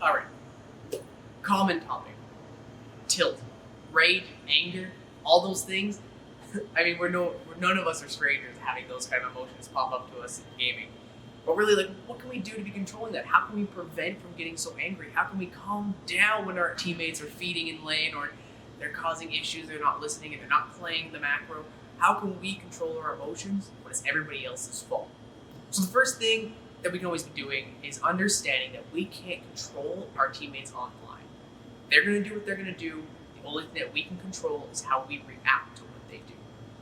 All right. Common topic: tilt, rage, anger, all those things. I mean, none of us are strangers to having those kind of emotions pop up to us in gaming. But really, like, what can we do to be controlling that? How can we prevent from getting so angry? How can we calm down when our teammates are feeding in lane or they're causing issues, they're not listening, and they're not playing the macro? How can we control our emotions when it's everybody else's fault? So the first thing that we can always be doing is understanding that we can't control our teammates online. They're going to do what they're going to do. The only thing that we can control is how we react to what they do.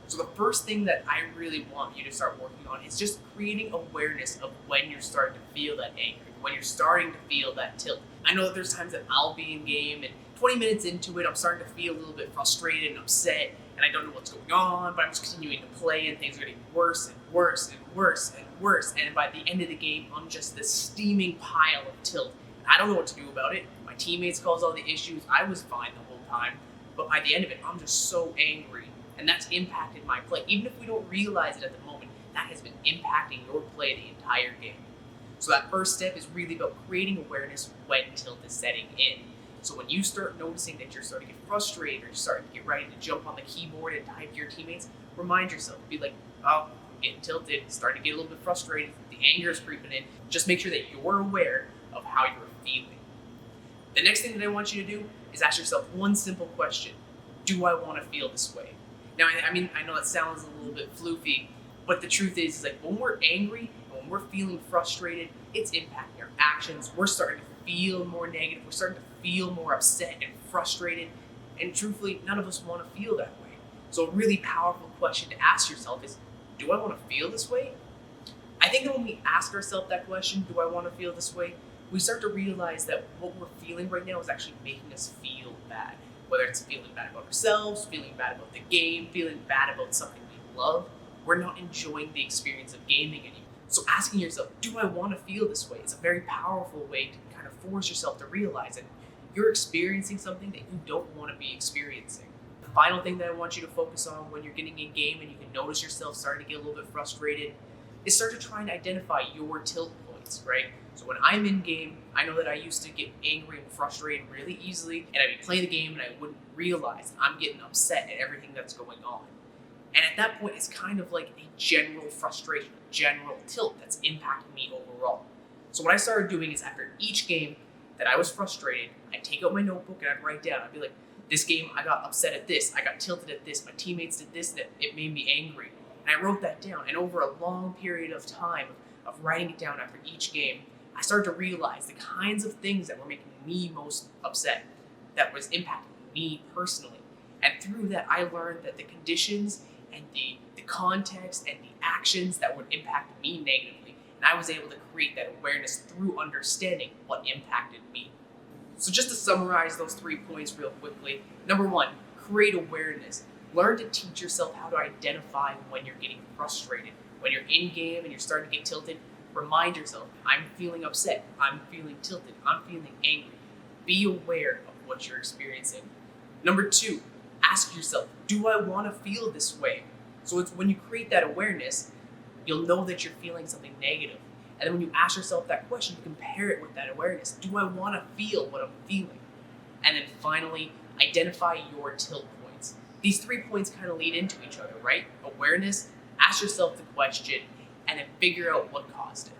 So the first thing that I really want you to start working on is just creating awareness of when you're starting to feel that anger, when you're starting to feel that tilt. I know that there's times that I'll be in game and 20 minutes into it, I'm starting to feel a little bit frustrated and upset, and I don't know what's going on, but I'm just continuing to play, and things are getting worse and worse and worse and worse. And by the end of the game, I'm just this steaming pile of tilt. I don't know what to do about it. My teammates caused all the issues. I was fine the whole time, but by the end of it, I'm just so angry, and that's impacted my play. Even if we don't realize it at the moment, that has been impacting your play the entire game. So that first step is really about creating awareness when tilt is setting in. So when you start noticing that you're starting to get frustrated or you're starting to get ready to jump on the keyboard and type to your teammates, remind yourself, be like, oh, I'm getting tilted, starting to get a little bit frustrated, the anger is creeping in. Just make sure that you're aware of how you're feeling. The next thing that I want you to do is ask yourself one simple question: do I want to feel this way? Now, I mean, I know that sounds a little bit floofy, but the truth is like when we're angry and when we're feeling frustrated, it's impacting our actions. We're starting to feel more negative. We're starting to feel more upset and frustrated. And truthfully, none of us want to feel that way. So a really powerful question to ask yourself is, do I want to feel this way? I think that when we ask ourselves that question, do I want to feel this way, we start to realize that what we're feeling right now is actually making us feel bad. Whether it's feeling bad about ourselves, feeling bad about the game, feeling bad about something we love, we're not enjoying the experience of gaming anymore. So asking yourself, do I want to feel this way, is a very powerful way to kind of force yourself to realize that you're experiencing something that you don't want to be experiencing. The final thing that I want you to focus on when you're getting in game and you can notice yourself starting to get a little bit frustrated is start to try and identify your tilt points, right? So when I'm in game, I know that I used to get angry and frustrated really easily, and I'd be playing the game and I wouldn't realize I'm getting upset at everything that's going on. And at that point, it's kind of like a general frustration, a general tilt that's impacting me overall. So what I started doing is after each game that I was frustrated, I'd take out my notebook and I'd write down. I'd be like, this game, I got upset at this, I got tilted at this, my teammates did this, that it made me angry. And I wrote that down. And over a long period of time of writing it down after each game, I started to realize the kinds of things that were making me most upset, that was impacting me personally. And through that, I learned that the conditions and the context and the actions that would impact me negatively. And I was able to create that awareness through understanding what impacted me. So just to summarize those 3 points real quickly. Number 1, create awareness. Learn to teach yourself how to identify when you're getting frustrated. When you're in game and you're starting to get tilted, remind yourself, I'm feeling upset, I'm feeling tilted, I'm feeling angry. Be aware of what you're experiencing. Number 2, ask yourself, do I want to feel this way? So it's when you create that awareness, you'll know that you're feeling something negative. And then when you ask yourself that question, you compare it with that awareness. Do I want to feel what I'm feeling? And then finally, identify your tilt points. These 3 points kind of lead into each other, right? Awareness, ask yourself the question, and then figure out what caused it.